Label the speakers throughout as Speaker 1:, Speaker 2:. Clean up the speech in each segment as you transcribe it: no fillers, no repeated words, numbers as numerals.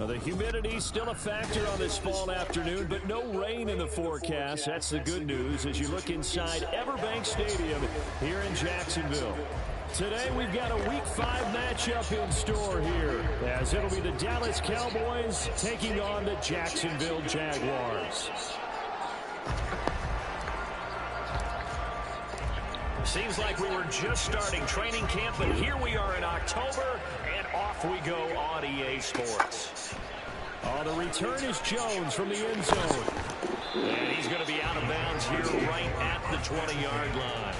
Speaker 1: Well, the humidity still a factor on this fall afternoon, but no rain in the forecast. That's the good news as you look inside Everbank Stadium here in Jacksonville. Today we've got a Week 5 matchup in store here, as it'll be the Dallas Cowboys taking on the Jacksonville Jaguars.
Speaker 2: Seems like we were just starting training camp, but here we are in October, and off we go on EA Sports.
Speaker 1: The return is Jones from the end zone.
Speaker 2: And he's going to be out of bounds here right at the 20-yard line.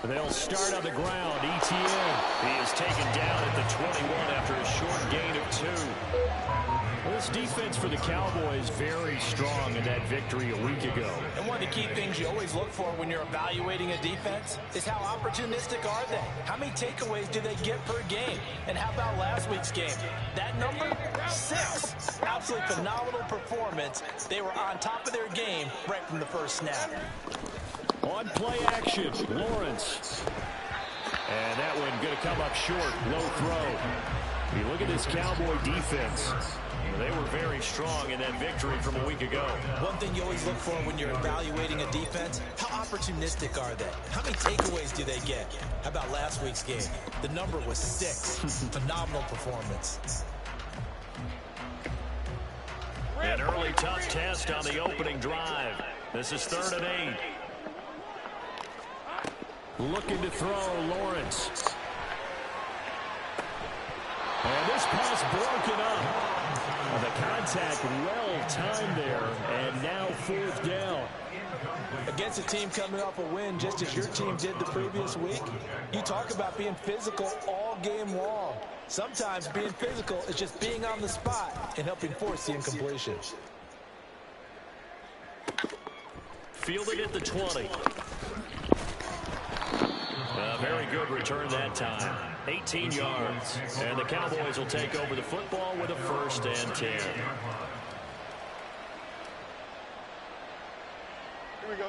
Speaker 1: They'll start on the ground. ETN.
Speaker 2: He is taken down at the 21 after a short gain of 2.
Speaker 1: Well, this defense for the Cowboys very strong in that victory a week ago.
Speaker 3: And one of the key things you always look for when you're evaluating a defense is how opportunistic are they? How many takeaways do they get per game? And how about last week's game? That number? 6. Absolutely phenomenal performance. They were on top of their game right from the first snap.
Speaker 1: On play action, Lawrence. And that one going to come up short. Low throw. You look at this Cowboy defense. They were very strong in that victory from a week ago.
Speaker 3: One thing you always look for when you're evaluating a defense, how opportunistic are they? How many takeaways do they get? How about last week's game? The number was 6. Phenomenal performance.
Speaker 2: An early tough test on the opening drive. This is 3rd and 8.
Speaker 1: Looking to throw, Lawrence. And this pass broken up. And the contact well-timed there, and now 4th down.
Speaker 3: Against a team coming off a win just as your team did the previous week, you talk about being physical all game long. Sometimes being physical is just being on the spot and helping force the incompletion.
Speaker 2: Fielded at the 20. A very good return that time. 18 yards. And the Cowboys will take over the football with a 1st and 10.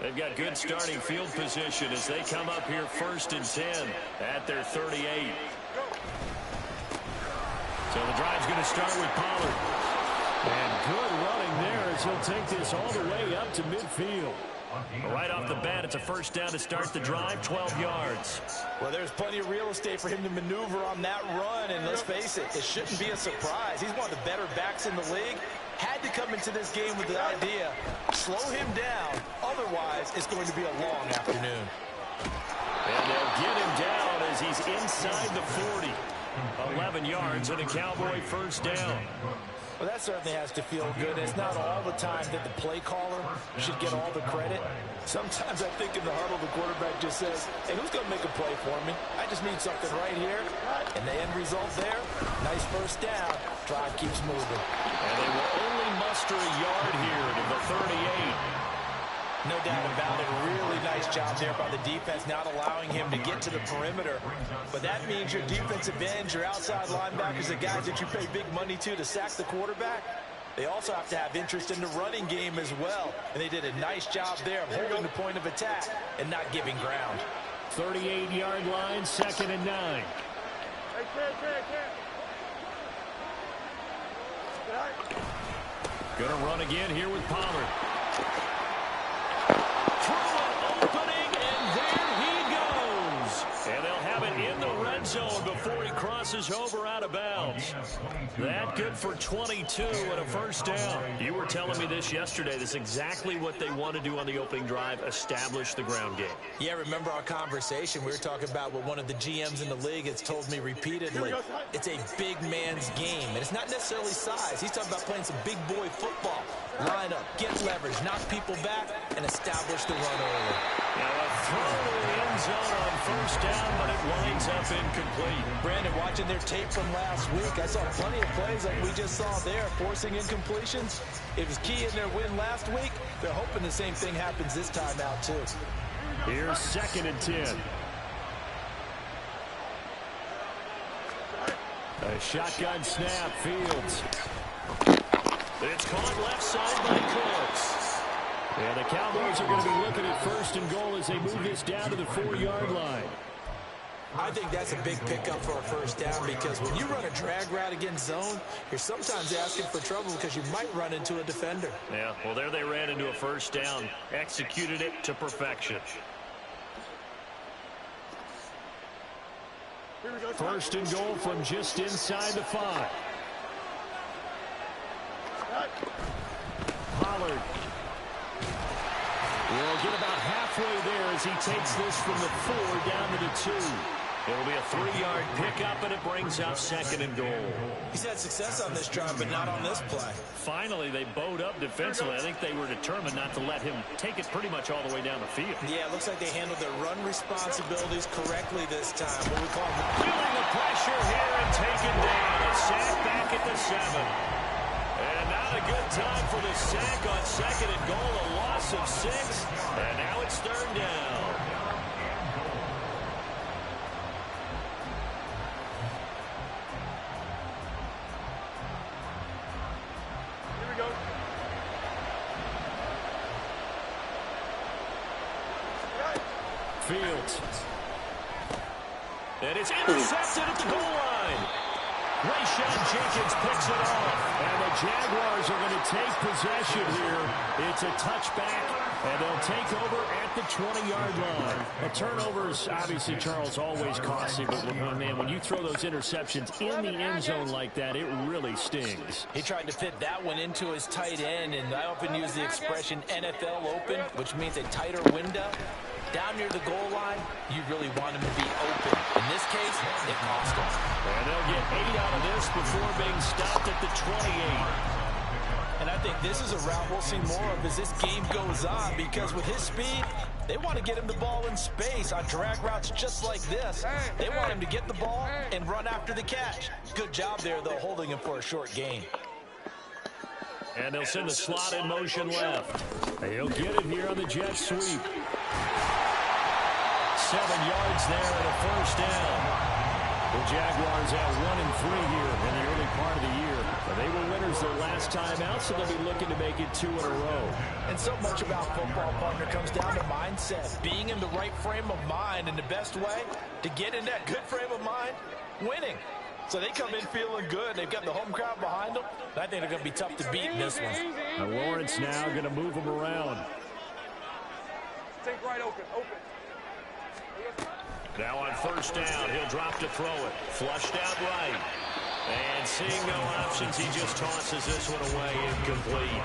Speaker 2: They've got good starting field position as they come up here 1st and 10 at their 38. So the drive's going to start with Pollard.
Speaker 1: And good running there as he'll take this all the way up to midfield.
Speaker 2: Right off the bat, it's a 1st down to start the drive, 12 yards.
Speaker 3: Well, there's plenty of real estate for him to maneuver on that run, and let's face it, it shouldn't be a surprise. He's one of the better backs in the league. Had to come into this game with the idea, slow him down, otherwise it's going to be a long afternoon.
Speaker 2: And they'll get him down as he's inside the 40. 11 yards and a Cowboy 1st down.
Speaker 3: Well, that certainly has to feel good. It's not all the time that the play caller should get all the credit. Sometimes I think in the huddle, the quarterback just says, hey, who's going to make a play for me? I just need something right here. And the end result there, nice 1st down. Drive keeps moving.
Speaker 2: And they will only muster a yard here to the 38.
Speaker 3: No doubt about it. Really nice job there by the defense, not allowing him to get to the perimeter. But that means your defensive ends, your outside linebackers, the guys that you pay big money to sack the quarterback, they also have to have interest in the running game as well. And they did a nice job there of holding the point of attack and not giving ground.
Speaker 1: 38-yard line, 2nd and 9.
Speaker 2: Gonna run again here with Pollard. And they'll have it in the red zone before he crosses over out of bounds. That good for 22 and a 1st down. You were telling me this yesterday. This is exactly what they want to do on the opening drive, establish the ground game.
Speaker 3: Yeah, remember our conversation. We were talking about what one of the GMs in the league has told me repeatedly. It's a big man's game, and it's not necessarily size. He's talking about playing some big boy football. Line up, get leverage, knock people back, and establish the run early.
Speaker 2: Now a throw in end zone on first down, but it winds up incomplete.
Speaker 3: Brandon, watching their tape from last week, I saw plenty of plays like we just saw there, forcing incompletions. It was key in their win last week. They're hoping the same thing happens this time out, too.
Speaker 1: Here's 2nd and 10. A shotgun snap, Fields.
Speaker 2: It's caught left side by Cooks.
Speaker 1: And the Cowboys are going to be looking at 1st and goal as they move this down to the 4-yard line.
Speaker 3: I think that's a big pickup for a first down because when you run a drag route against zone, you're sometimes asking for trouble because you might run into a defender.
Speaker 2: Yeah, well, there they ran into a first down, executed it to perfection.
Speaker 1: 1st and goal from just inside the 5. Pollard will get about halfway there as he takes this from the 4 down to the 2.
Speaker 2: It'll be a 3-yard pickup, and it brings out 2nd and goal.
Speaker 3: He's had success on this drive, but not on this play.
Speaker 2: Finally, they bowed up defensively. I think they were determined not to let him take it pretty much all the way down the field.
Speaker 3: Yeah, it looks like they handled their run responsibilities correctly this time. What we call
Speaker 2: feeling the pressure here and taken down. A sack back at the 7. And not a good time for the sack on 2nd and goal. A loss of 6. And now it's 3rd down.
Speaker 1: Fields.
Speaker 2: And it's intercepted at the goal line. Rayshawn Jenkins picks it off.
Speaker 1: And the Jaguars are going to take possession here. It's a touchback, and they'll take over at the 20-yard line. A turnover's obviously, Charles, always costly, but man, when you throw those interceptions in the end zone like that, it really stings.
Speaker 3: He tried to fit that one into his tight end, and I often use the expression NFL open, which means a tighter window. Down near the goal line, you really want him to be open. In this case, it cost him.
Speaker 2: And they'll get 8 out of this before being stopped at the 28.
Speaker 3: And I think this is a route we'll see more of as this game goes on, because with his speed, they want to get him the ball in space on drag routes just like this. They want him to get the ball and run after the catch. Good job there, though, holding him for a short gain.
Speaker 2: And they'll send the slot in motion left.
Speaker 1: He'll get it here on the jet sweep.
Speaker 2: 7 yards there and a first down.
Speaker 1: The Jaguars at 1-3 here in the early part of the year. They were winners their last time out, so they'll be looking to make it 2 in a row.
Speaker 3: And so much about football, partner, comes down to mindset. Being in the right frame of mind, and the best way to get in that good frame of mind, winning. So they come in feeling good. They've got the home crowd behind them. I think they're going to be tough to beat in this one.
Speaker 1: And Lawrence now going to move them around.
Speaker 4: Take right open.
Speaker 2: Now on first down, he'll drop to throw it. Flushed out right. And seeing no options, he just tosses this one away, incomplete.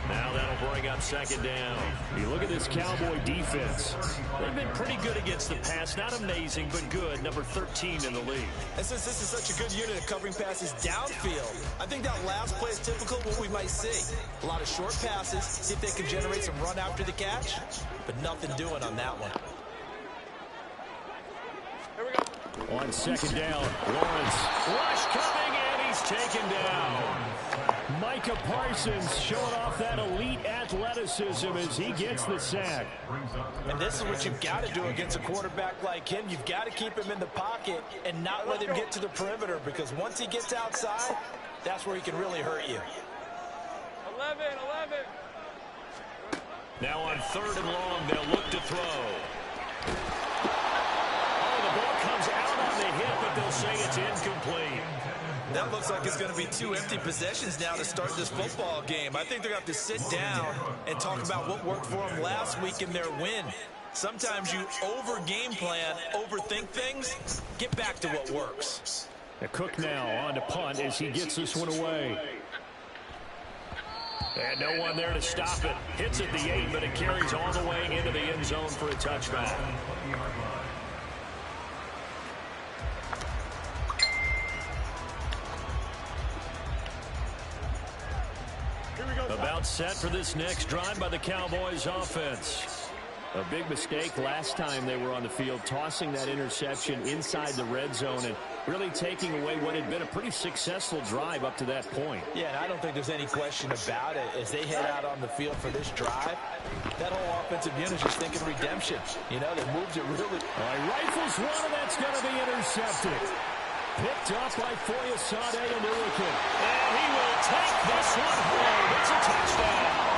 Speaker 2: Now that'll bring up 2nd down.
Speaker 1: You look at this Cowboy defense.
Speaker 2: They've been pretty good against the pass. Not amazing, but good. Number 13 in the league.
Speaker 3: And since this is such a good unit of covering passes downfield, I think that last play is typical of what we might see. A lot of short passes, see if they can generate some run after the catch, but nothing doing on that one.
Speaker 1: On 2nd down, Lawrence.
Speaker 2: Rush coming, and he's taken down.
Speaker 1: Micah Parsons showing off that elite athleticism as he gets the sack.
Speaker 3: And this is what you've got to do against a quarterback like him. You've got to keep him in the pocket and not let him get to the perimeter, because once he gets outside, that's where he can really hurt you.
Speaker 4: 11.
Speaker 2: Now on 3rd and long, they'll look to throw. The ball comes out on the hip, but they'll say it's incomplete.
Speaker 3: That looks like it's going to be 2 empty possessions now to start this football game. I think they're going to have to sit down and talk about what worked for them last week in their win. Sometimes you over-game plan, overthink things. Get back to what works.
Speaker 1: Cook now on to punt as he gets this one away.
Speaker 2: And no one there to stop it. Hits at the 8, but it carries all the way into the end zone for a touchback. About set for this next drive by the Cowboys offense.
Speaker 1: A big mistake last time they were on the field, tossing that interception inside the red zone and really taking away what had been a pretty successful drive up to that point.
Speaker 3: Yeah, and I don't think there's any question about it. As they head out on the field for this drive, that whole offensive unit is just thinking redemption. You know, that moves it really.
Speaker 1: He rifles one, and that's going to be intercepted. Picked up by Foyesade Oluokun.
Speaker 2: And he will take this one home. It's a touchdown.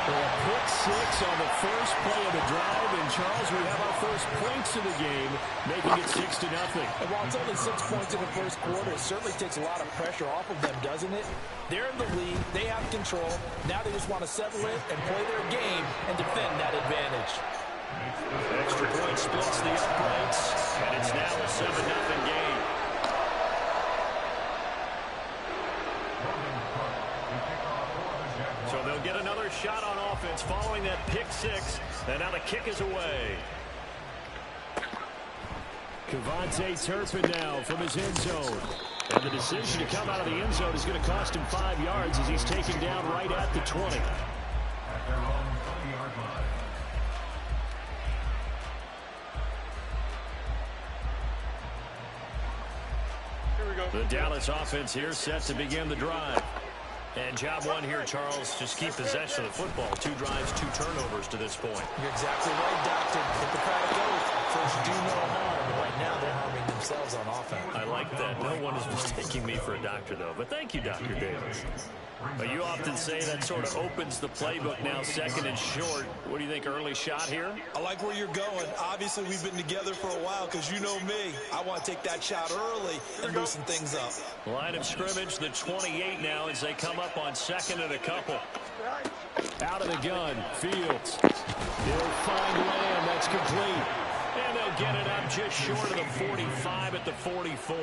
Speaker 1: A pick six on the first play of the drive, and Charles, we have our first points of the game, making it 6-0.
Speaker 3: And while it's only 6 points in the first quarter, it certainly takes a lot of pressure off of them, doesn't it? They're in the lead. They have control. Now they just want to settle it and play their game and defend that advantage.
Speaker 2: Extra point splits the uprights, and it's now a 7-0 game. So they'll get another shot on offense following that pick six, and now the kick is away.
Speaker 1: KaVontae Turpin now from his end zone. And the decision to come out of the end zone is going to cost him 5 yards as he's taken down right at the 20.
Speaker 4: Here we go.
Speaker 2: The Dallas offense here set to begin the drive. And job one here, Charles, just keep possession of the football. 2 drives, 2 turnovers to this point.
Speaker 3: You're exactly right, Doctor. Hippocratic oath. First, do no harm. Right now, they're harming themselves on offense.
Speaker 2: I like that. No one is mistaking me for a doctor, though. But thank you, Dr. Davis. But you often say that sort of opens the playbook now, 2nd and short. What do you think, early shot here?
Speaker 5: I like where you're going. Obviously, we've been together for a while because you know me. I want to take that shot early and loosen things up.
Speaker 2: Line of scrimmage, the 28 now as they come up on 2nd and a couple.
Speaker 1: Out of the gun, Fields. He'll find Lamb. That's complete.
Speaker 2: And they'll get it up just short of the 45 at the 44.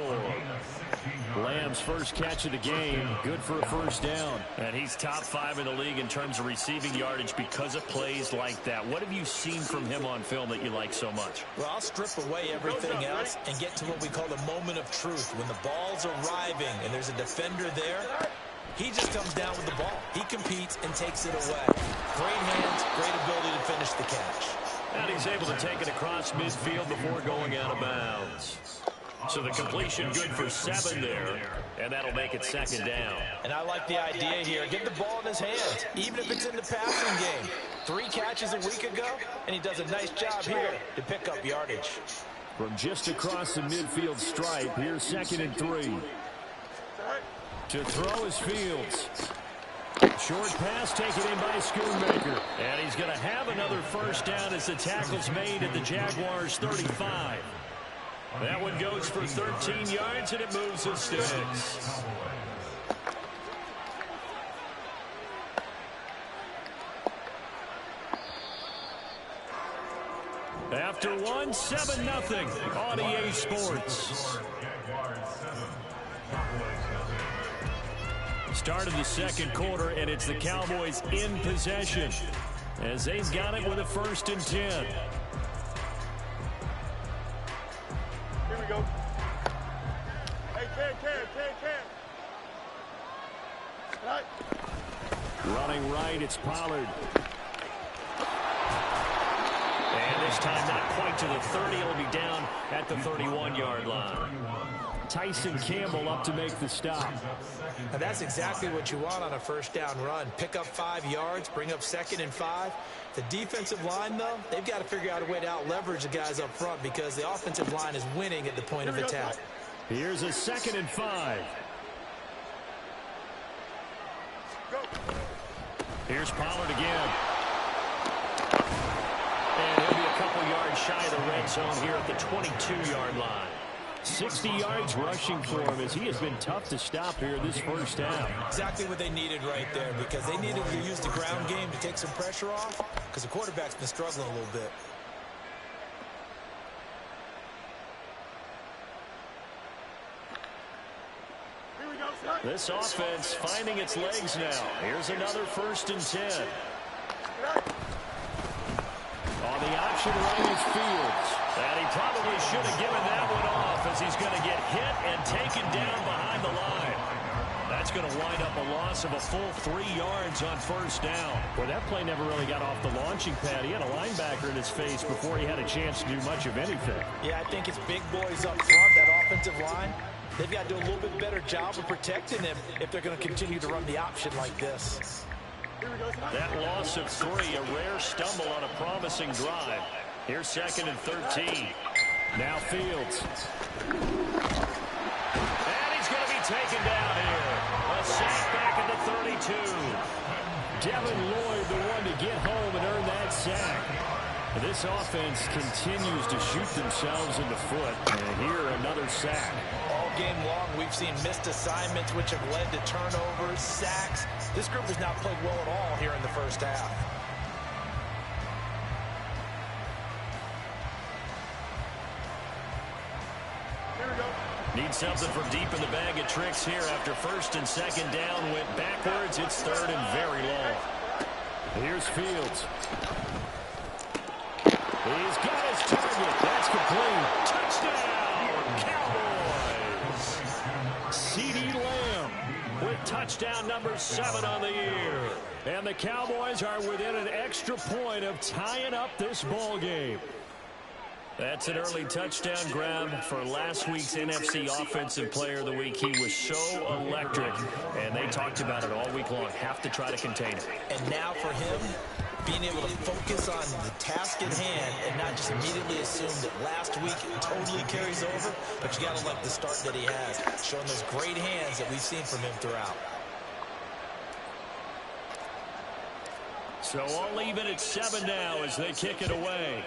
Speaker 1: Lamb's first catch of the game, good for a first down.
Speaker 2: And he's top 5 in the league in terms of receiving yardage because of plays like that. What have you seen from him on film that you like so much?
Speaker 3: Well, I'll strip away everything else and get to what we call the moment of truth. When the ball's arriving and there's a defender there, he just comes down with the ball. He competes and takes it away. Great hands, great ability to finish the catch.
Speaker 2: And he's able to take it across midfield before going out of bounds. So the completion good for 7 there, and that'll make it 2nd down.
Speaker 3: And I like the idea here. Get the ball in his hands, even if it's in the passing game. 3 catches a week ago, and he does a nice job here to pick up yardage.
Speaker 1: From just across the midfield stripe, here's 2nd and 3. To throw is Fields. Short pass taken in by Schoonmaker.
Speaker 2: And he's going to have another first down as the tackle's made at the Jaguars' 35. That one goes for 13 yards, and it moves the sticks. After one, 7-0 on EA Sports. Start of the 2nd quarter, and it's the Cowboys in possession as they've got it with a 1st and 10.
Speaker 4: Here we go. Hey, Ken. Right.
Speaker 1: Running right, it's Pollard.
Speaker 2: And this time not quite to the 30. It'll be down at the 31-yard line.
Speaker 1: Tyson Campbell up to make the stop.
Speaker 3: And that's exactly what you want on a first down run. Pick up 5 yards, bring up 2nd and 5. The defensive line, though, they've got to figure out a way to out-leverage the guys up front because the offensive line is winning at the point of attack.
Speaker 1: Here's a 2nd and 5.
Speaker 2: Here's Pollard again. And he'll be a couple yards shy of the red zone here at the 22-yard line.
Speaker 1: 60 yards rushing for him as he has been tough to stop here this first down.
Speaker 3: Exactly what they needed right there because they needed to use the ground game to take some pressure off because the quarterback's been struggling a little bit.
Speaker 2: This offense finding its legs now. Here's another 1st and 10.
Speaker 1: On the option right is Fields.
Speaker 2: And he probably should have given that one off as he's going to get hit and taken down behind the line.
Speaker 1: That's going to wind up a loss of a full 3 yards on first down. Well, that play never really got off the launching pad. He had a linebacker in his face before he had a chance to do much of anything.
Speaker 3: Yeah, I think it's big boys up front, that offensive line. They've got to do a little bit better job of protecting him if they're going to continue to run the option like this.
Speaker 1: That loss of 3, a rare stumble on a promising drive. Here's 2nd and 13. Now Fields. And he's going to be taken down here. A sack back at the 32. Devin Lloyd, the one to get home and earn that sack. This offense continues to shoot themselves in the foot. And here, another sack.
Speaker 3: All game long, we've seen missed assignments, which have led to turnovers, sacks. This group has not played well at all here in the first half.
Speaker 1: Need something from deep in the bag of tricks here after 1st and 2nd down. Went backwards. It's 3rd and very long. Here's Fields. He's got his target. That's complete. Touchdown, Cowboys. CeeDee Lamb with touchdown number 7 on the year. And the Cowboys are within an extra point of tying up this ball game. That's an early touchdown grab for last week's NFC Offensive Player of the Week. He was so electric, and they talked about it all week long. Have to try to contain it.
Speaker 3: And now for him, being able to focus on the task at hand and not just immediately assume that last week totally carries over, but you got to like the start that he has, showing those great hands that we've seen from him throughout.
Speaker 1: So all even at 7 now as they kick it away.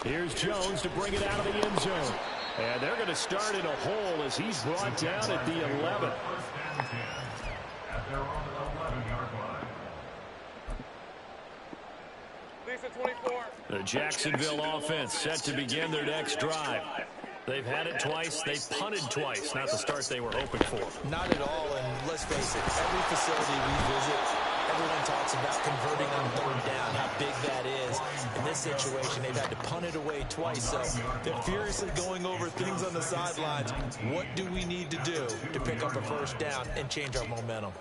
Speaker 1: Here's Jones to bring it out of the end zone. And they're going to start in a hole as he's brought down at the 11. The Jacksonville offense set to begin their next drive. They've had it twice. They've punted twice. Not the start they were hoping for.
Speaker 3: Not at all, and let's face it, every facility we visit, everyone talks about converting on 3rd down, how big that is. In this situation, they've had to punt it away twice, so they're furiously going over things on the sidelines. What do we need to do to pick up a 1st down and change our momentum?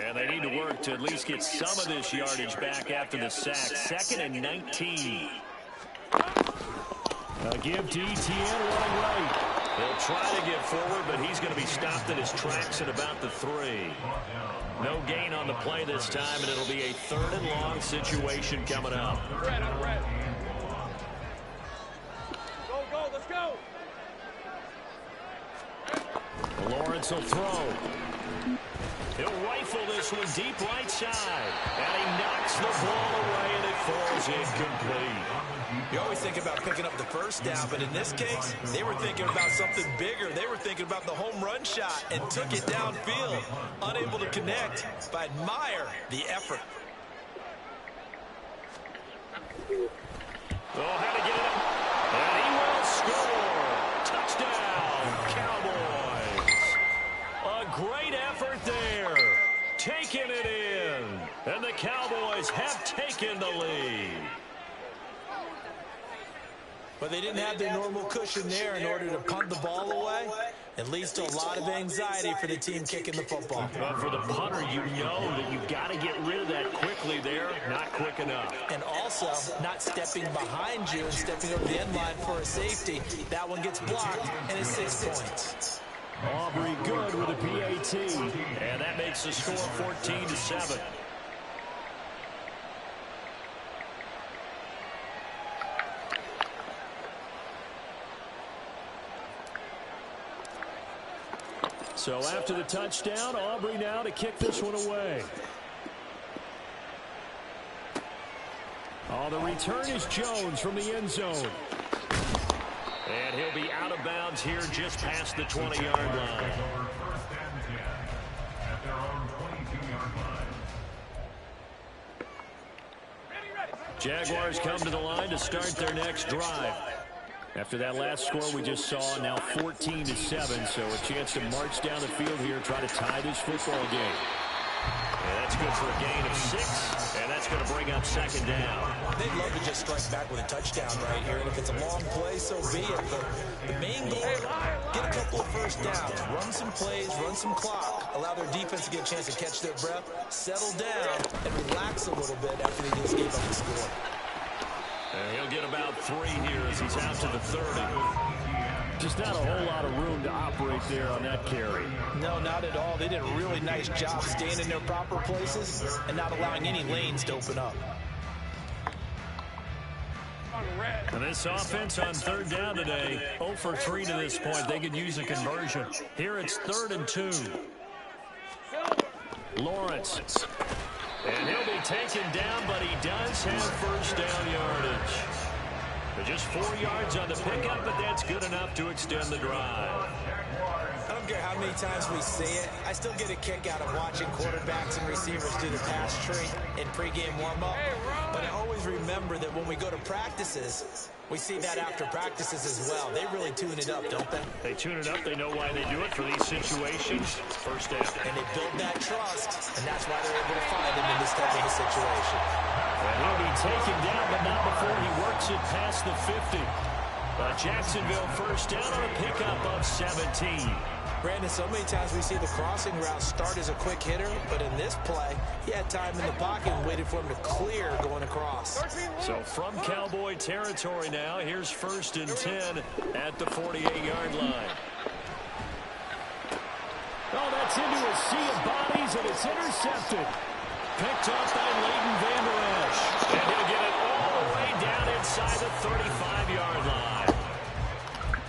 Speaker 1: And they need to work to at least get some of this yardage back after the sack. 2nd and 19. A give to Etienne running right. He'll try to get forward, but he's going to be stopped in his tracks at about the 3. No gain on the play this time, and it'll be a 3rd and long situation coming up.
Speaker 4: I'm red. Go, let's go.
Speaker 1: Lawrence will throw. He'll rifle this one deep right side. And he knocks the ball away, and it falls incomplete.
Speaker 3: You always think about picking up the 1st down, but in this case, they were thinking about something bigger. They were thinking about the home run shot and took it downfield. Unable to connect, but admire the effort.
Speaker 1: Oh, how to get it up. And he will score. Touchdown, Cowboys. A great effort there. Taking it in. And the Cowboys have taken the lead.
Speaker 3: But they didn't have their normal cushion there in order to punt the ball away. It leads to a lot of anxiety for the team kicking the football.
Speaker 1: But for the punter, you know that you've got to get rid of that quickly there. Not quick enough.
Speaker 3: And also, not stepping behind you and stepping over the end line for a safety. That one gets blocked, and it's 6 points.
Speaker 1: Aubrey good with a PAT. And that makes the score 14-7. So after the touchdown, Aubrey now to kick this one away. Oh, the return is Jones from the end zone. And he'll be out of bounds here just past the 20-yard line. Jaguars come to the line to start their next drive. After that last score we just saw, now 14-7, so a chance to march down the field here, try to tie this football game. And that's good for a gain of 6, and that's going to bring up second down.
Speaker 5: They'd love to just strike back with a touchdown right here, and if it's a long play, so be it. The main goal, get a couple of first downs, run some plays, run some clock, allow their defense to get a chance to catch their breath, settle down, and relax a little bit after they just gave up the score.
Speaker 1: And he'll get about 3 here as he's out to the 30.
Speaker 2: Just not a whole lot of room to operate there on that carry.
Speaker 3: No, not at all. They did a really nice job staying in their proper places and not allowing any lanes to open up.
Speaker 1: And this offense on third down today, 0 for 3 to this point. They could use a conversion. Here it's 3rd and 2. Lawrence. And he'll be taken down, but he does have first down yardage. Just 4 yards on the pickup, but that's good enough to extend the drive.
Speaker 5: I don't care how many times we see it. I still get a kick out of watching quarterbacks and receivers do the pass tree in pregame warm-up. But I always remember that when we go to practices, we see that after practices as well. They really tune it up, don't they?
Speaker 1: They tune it up. They know why they do it for these situations. First down.
Speaker 5: And they build that trust, and that's why they're able to find him in this type of a situation.
Speaker 1: And he'll be taken down, but not before he works it past the 50. Jacksonville first down on a pickup of 17.
Speaker 5: Brandon, so many times we see the crossing route start as a quick hitter, but in this play, he had time in the pocket and waited for him to clear going across.
Speaker 1: So from Cowboy territory now, here's 1st and 10 at the 48-yard line.
Speaker 2: Oh, that's into a sea of bodies, and it's intercepted.
Speaker 1: Picked up by Leighton Vander Esch. And he'll get it all the way down inside the 35-yard line.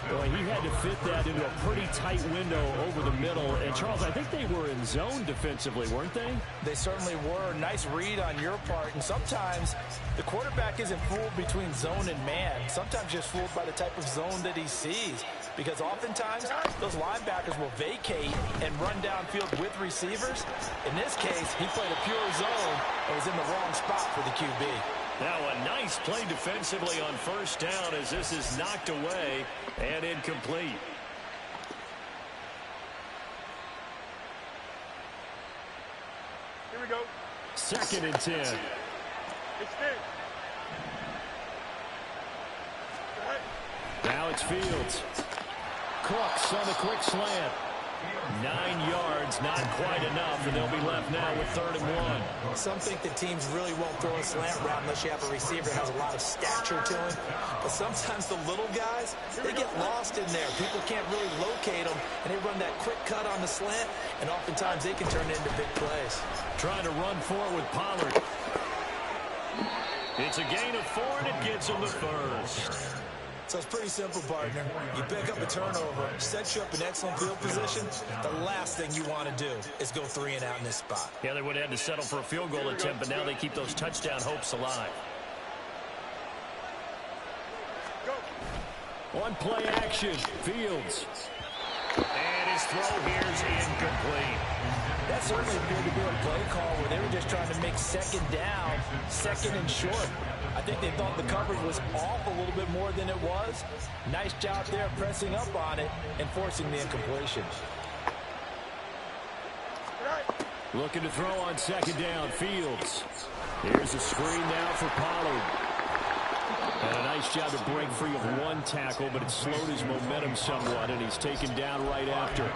Speaker 2: Boy, he had to fit that into a pretty tight window over the middle. And, Charles, I think they were in zone defensively, weren't they?
Speaker 3: They certainly were. Nice read on your part. And sometimes the quarterback isn't fooled between zone and man. Sometimes just fooled by the type of zone that he sees. Because oftentimes, those linebackers will vacate and run downfield with receivers. In this case, he played a pure zone and was in the wrong spot for the QB.
Speaker 1: Now a nice play defensively on first down as this is knocked away and incomplete.
Speaker 4: Here we go.
Speaker 2: 2nd and 10.
Speaker 4: Extend.
Speaker 2: Now it's Fields. Crooks on the quick slant.
Speaker 1: 9 yards, not quite enough, and they'll be left now with 3rd and 1.
Speaker 5: Some think the teams really won't throw a slant route unless you have a receiver that has a lot of stature to him. But sometimes the little guys, they get lost in there. People can't really locate them, and they run that quick cut on the slant, and oftentimes they can turn it into big plays.
Speaker 1: Trying to run for it with Pollard. It's a gain of 4, and it gets him the first.
Speaker 5: So it's pretty simple, partner. You pick up a turnover, set you up in excellent field position. The last thing you want to do is go 3 and out in this spot.
Speaker 1: Yeah, they would have had to settle for a field goal attempt, but now they keep those touchdown hopes alive.
Speaker 2: On play action, Fields.
Speaker 1: And his throw here's incomplete.
Speaker 3: That certainly appeared to be a play call where they were just trying to make 2nd down, 2nd and short. I think they thought the coverage was off a little bit more than it was. Nice job there pressing up on it and forcing the incompletion.
Speaker 2: Looking to throw on 2nd down, Fields. Here's a screen now for Pollard. And a nice job to break free of 1 tackle, but it slowed his momentum somewhat, and he's taken down right after.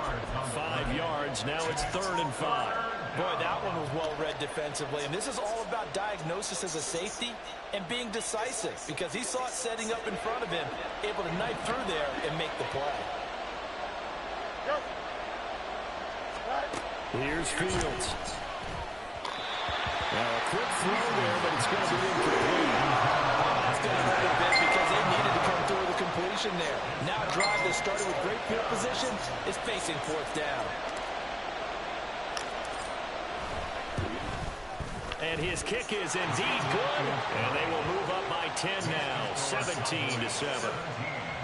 Speaker 2: 5 yards, now it's 3rd and 5.
Speaker 3: Boy, that one was well read defensively, and this is all about diagnosis as a safety and being decisive, because he saw it setting up in front of him, able to knife through there and make the play.
Speaker 2: Here's Fields. Now a quick throw there, but it's going to be incomplete.
Speaker 3: That's going to hurt a bit because they needed to come through with a completion there. Now a drive that started with great field position is facing 4th down.
Speaker 1: And his kick is indeed good, and they will move up by 10 now, 17-7.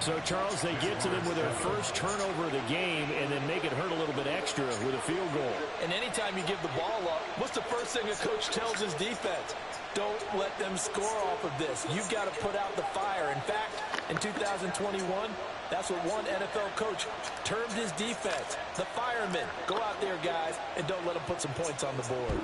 Speaker 2: So, Charles, they get to them with their first turnover of the game and then make it hurt a little bit extra with a field goal.
Speaker 3: And anytime you give the ball up, what's the first thing a coach tells his defense? Don't let them score off of this. You've got to put out the fire. In fact, in 2021, that's what one NFL coach termed his defense. The firemen. Go out there, guys, and don't let them put some points on the board.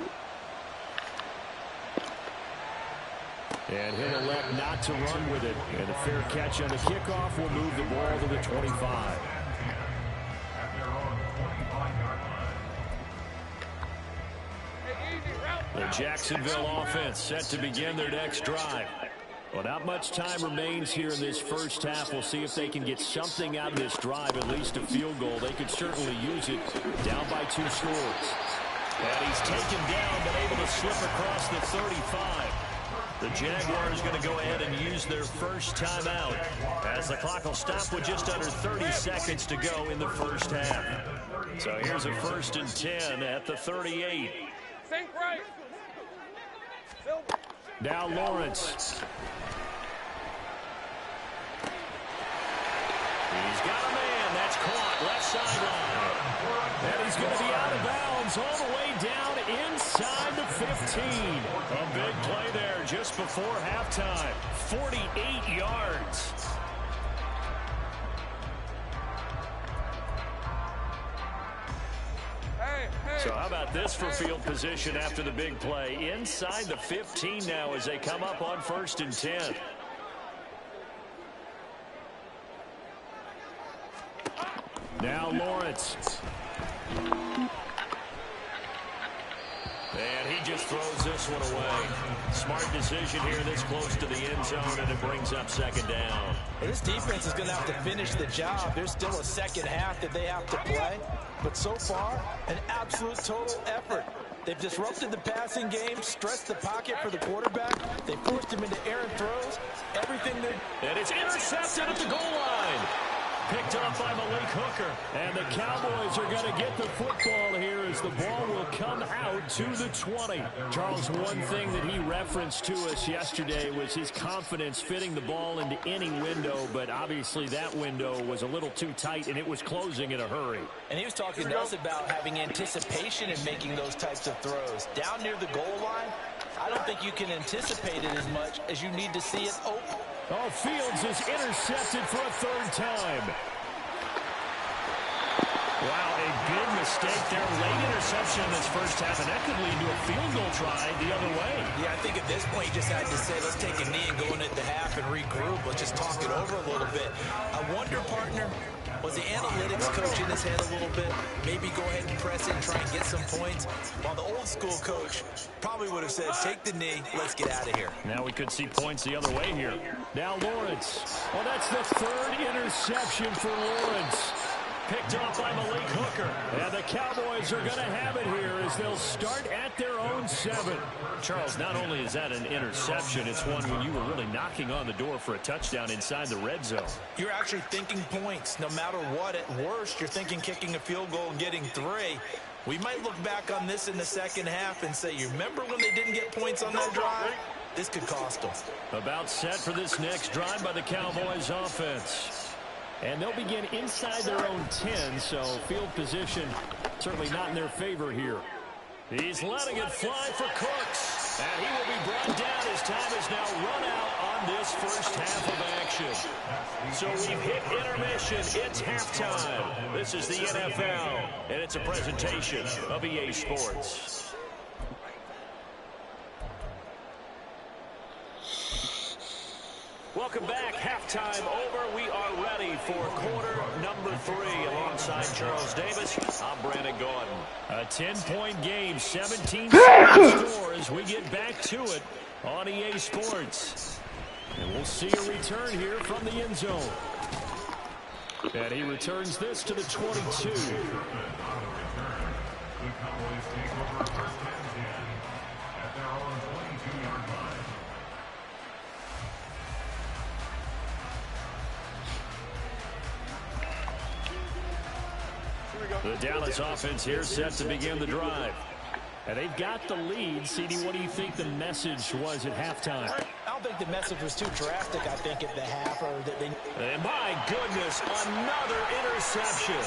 Speaker 1: And he'll elect not to run with it. And a fair catch on the kickoff will move the ball to the 25. The Jacksonville offense set to begin their next drive. Well, not much time remains here in this first half. We'll see if they can get something out of this drive, at least a field goal. They could certainly use it down by 2 scores. And he's taken down, but able to slip across the 35. The Jaguars going to go ahead and use their first timeout as the clock will stop with just under 30 seconds to go in the first half. So here's a 1st and 10 at the 38.
Speaker 4: Think right.
Speaker 1: Now Lawrence. He's got a man. That's caught. Left sideline. And he's going to be out of bounds all the way down inside the 15. A big play there just before halftime. 48 yards. So how about this for field position after the big play? Inside the 15 now as they come up on 1st and 10. Now Lawrence. And he just throws this one away. Smart decision here this close to the end zone, and it brings up 2nd down.
Speaker 3: Well, this defense is going to have to finish the job. There's still a second half that they have to play. But so far, an absolute total effort. They've disrupted the passing game, stressed the pocket for the quarterback. They forced him into errant throws. Everything they...
Speaker 1: And it's intercepted at the goal line. Picked up by Malik Hooker. And the Cowboys are going to get the football here as the ball will come out to the 20. Charles, one thing that he referenced to us yesterday was his confidence fitting the ball into any window, but obviously that window was a little too tight and it was closing in a hurry.
Speaker 3: And he was talking to us about having anticipation in making those types of throws. Down near the goal line, I don't think you can anticipate it as much as you need to see it open.
Speaker 1: Oh, Fields is intercepted for a 3rd time. Wow, a big mistake there. Late interception in this first half, and that could lead to a field goal try the other way.
Speaker 3: Yeah, I think at this point you just had to say, let's take a knee and go into the half and regroup. Let's just talk it over a little bit. I wonder, partner, was the analytics coach in his head a little bit? Maybe go ahead and press it and try and get some points. While the old school coach probably would have said, take the knee, let's get out of here.
Speaker 1: Now we could see points the other way here. Now Lawrence. Well, that's the 3rd interception for Lawrence. Picked off by Malik Hooker. And the Cowboys are going to have it here as they'll start at their own 7. Charles, not only is that an interception, it's one when you were really knocking on the door for a touchdown inside the red zone.
Speaker 3: You're actually thinking points. No matter what, at worst, you're thinking kicking a field goal and getting 3. We might look back on this in the second half and say, you remember when they didn't get points on that drive? This could cost them.
Speaker 1: About set for this next drive by the Cowboys offense. And they'll begin inside their own 10, so field position certainly not in their favor here. He's letting it fly for Cooks. And he will be brought down. His time is now run out on this first half of action. So we've hit intermission. It's halftime. This is the NFL, and it's a presentation of EA Sports. Welcome back. Halftime over. We are ready for quarter number 3. Alongside Charles Davis, I'm Brandon Gaudin. A 10-point game, 17 score as we get back to it on EA Sports. And we'll see a return here from the end zone. And he returns this to the 22. The Dallas offense here set to begin the drive. And they've got the lead. CD, what do you think the message was at halftime?
Speaker 3: I don't think the message was too drastic, I think, at the half.
Speaker 1: And my goodness, another interception.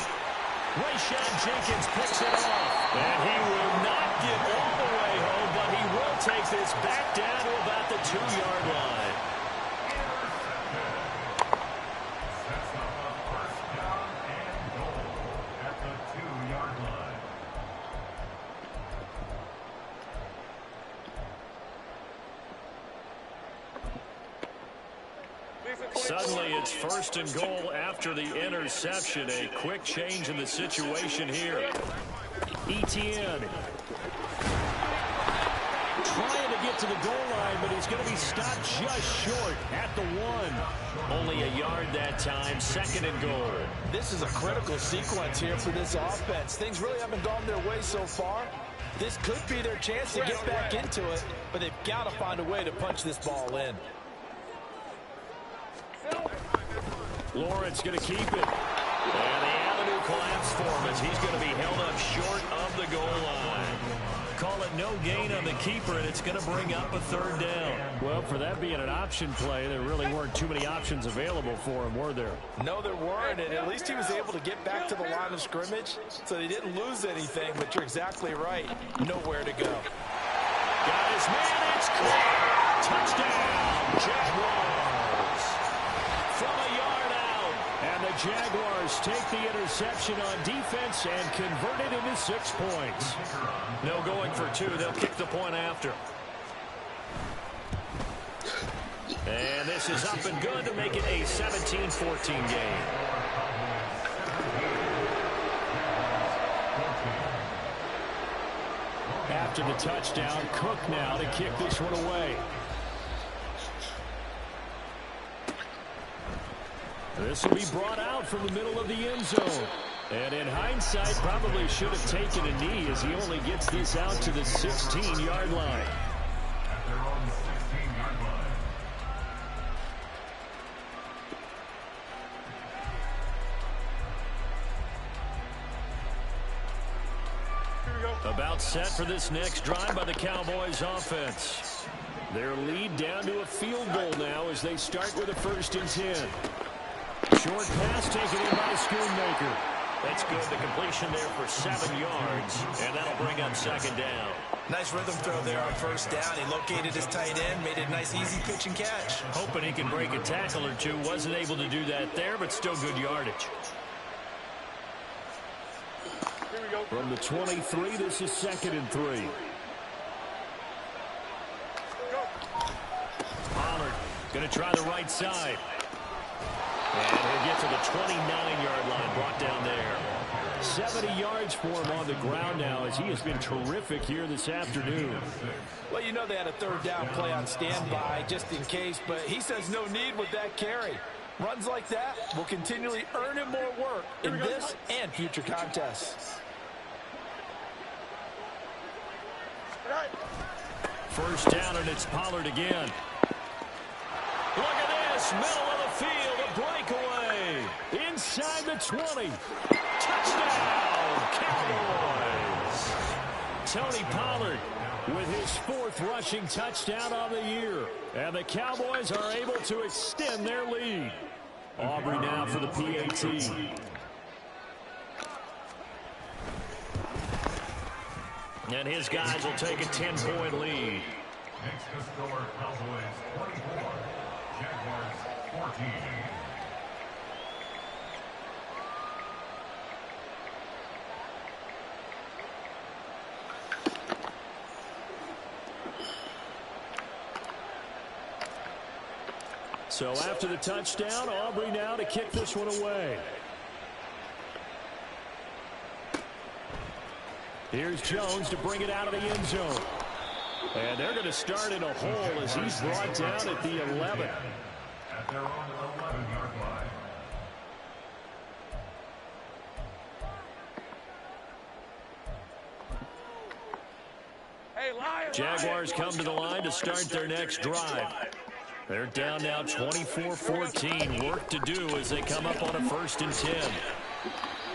Speaker 1: Rayshad Jenkins picks it off. And he will not get all the way home, but he will take this back down to about the 2-yard line. Suddenly it's 1st and goal after the interception. A quick change in the situation here. Etienne trying to get to the goal line, but he's going to be stopped just short at the 1. Only a yard that time, 2nd and goal.
Speaker 3: This is a critical sequence here for this offense. Things really haven't gone their way so far. This could be their chance to get back into it, but they've got to find a way to punch this ball in.
Speaker 1: Lawrence going to keep it. And the avenue collapse for him as he's going to be held up short of the goal line. Call it no gain on the keeper, and it's going to bring up a 3rd down. Well, for that being an option play, there really weren't too many options available for him, were there?
Speaker 3: No, there weren't, and at least he was able to get back to the line of scrimmage, so they didn't lose anything, but you're exactly right. Nowhere to go.
Speaker 1: Got his man, it's clear. Touchdown, Jaguars. From a yard out, and the Jaguars take the interception on defense and convert it into 6 points. No going for 2. They'll kick the point after. And this is up and good to make it a 17-14 game. After the touchdown, Cook now to kick this one away. This will be brought out from the middle of the end zone. And in hindsight, probably should have taken a knee as he only gets this out to the 16-yard line. About set for this next drive by the Cowboys offense. Their lead down to a field goal now as they start with a 1st and 10. Short pass taken in by Schoonmaker. That's good. The completion there for 7 yards, and that'll bring up 2nd down.
Speaker 3: Nice rhythm throw there on 1st down. He located his tight end, made it a nice, easy pitch and catch.
Speaker 1: Hoping he can break a tackle or two. Wasn't able to do that there, but still good yardage. From the 23, this is 2nd and 3. Pollard going to try the right side. And he'll get to the 29-yard line, brought down there. 70 yards for him on the ground now as he has been terrific here this afternoon.
Speaker 3: Well, you know they had a 3rd down play on standby just in case, but he says no need with that carry. Runs like that will continually earn him more work in this and future contests.
Speaker 1: 1st down, and it's Pollard again. Look at this, middle of the field, a breakaway. Inside the 20. Touchdown, Cowboys. Tony Pollard with his 4th rushing touchdown on the year. And the Cowboys are able to extend their lead. Aubrey now for the PAT. And his guys will take a 10-point lead.
Speaker 6: Next to score, Cowboys 24, Jaguars 14.
Speaker 1: So after the touchdown, Aubrey now to kick this one away. Here's Jones to bring it out of the end zone. And they're going to start in a hole as he's brought down at the 11.
Speaker 6: At their own 11-yard line.
Speaker 4: Hey, Lions!
Speaker 1: Jaguars come to the line to start their next drive. They're down now 24-14. Work to do as they come up on a 1st and 10.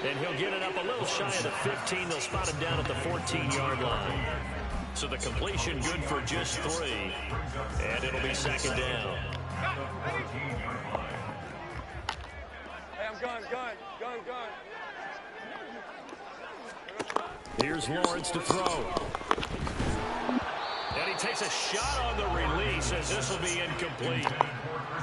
Speaker 1: And he'll get it up a little shy of the 15. They'll spot him down at the 14-yard line. So the completion good for just 3. And it'll be 2nd down.
Speaker 4: Hey, I'm gun.
Speaker 1: Here's Lawrence to throw. And he takes a shot on the release as this will be incomplete.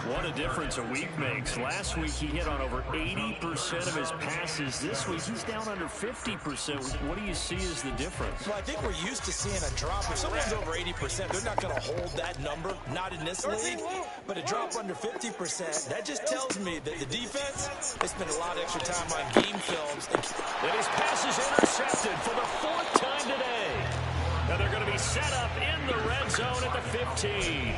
Speaker 1: What a difference a week makes. Last week he hit on over 80% of his passes. This week he's down under 50%. What do you see as the difference?
Speaker 5: Well, I think we're used to seeing a drop. If someone's over 80%, they're not going to hold that number. Not in this league. But a drop under 50%, that just tells me that the defense, they spend a lot of extra time on game films.
Speaker 1: And his pass is intercepted for the 4th time today. Now they're going to be set up in the red zone at the 15.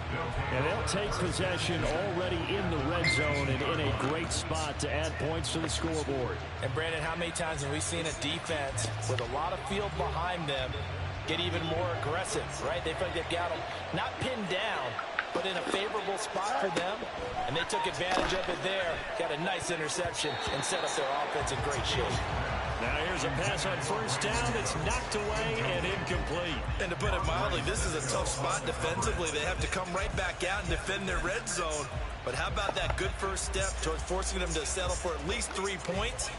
Speaker 1: And they'll take possession already in the red zone and in a great spot to add points to the scoreboard.
Speaker 3: And Brandon, how many times have we seen a defense with a lot of field behind them get even more aggressive, right? They feel like they've got them not pinned down, but in a favorable spot for them, and they took advantage of it there, got a nice interception, and set up their offense in great shape.
Speaker 1: Now here's a pass on 1st down that's knocked away and incomplete.
Speaker 5: And to put it mildly, this is a tough spot defensively. They have to come right back out and defend their red zone. But how about that good first step towards forcing them to settle for at least 3 points?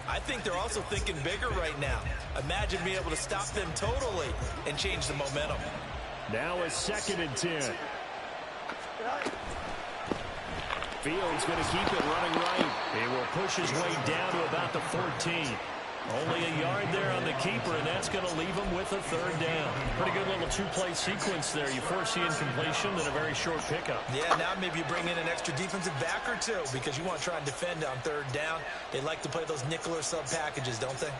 Speaker 5: I think they're also thinking bigger right now. Imagine being able to stop them totally and change the momentum.
Speaker 1: Now a 2nd and 10. Fields going to keep it running right. He will push his way down to about the 14. Only a yard there on the keeper, and that's going to leave him with a 3rd down. Pretty good little 2-play sequence there. You force the incompletion and a very short pickup.
Speaker 5: Yeah, now maybe you bring in an extra defensive back or two because you want to try and defend on 3rd down. They like to play those nickel or sub packages, don't they?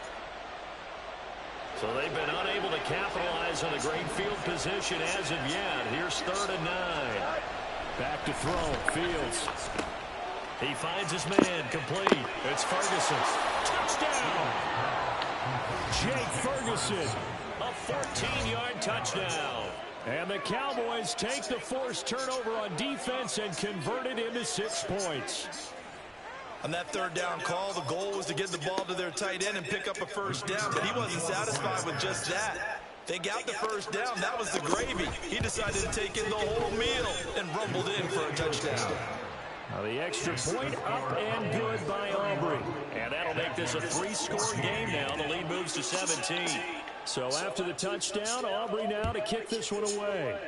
Speaker 1: So they've been unable to capitalize on a great field position as of yet. Here's 3rd and 9. Back to throw. Fields. He finds his man. Complete. It's Ferguson. Touchdown! Jake Ferguson. A 14-yard touchdown. And the Cowboys take the forced turnover on defense and convert it into 6 points.
Speaker 5: On that 3rd down call, the goal was to get the ball to their tight end and pick up a 1st down, but he wasn't satisfied with just that. They got the 1st down. That was the gravy. He decided to take in the whole meal and rumbled in for a touchdown.
Speaker 1: Now the extra point up and good by Aubrey. And that'll make this a 3-score game now. The lead moves to 17. So after the touchdown, Aubrey now to kick this one away.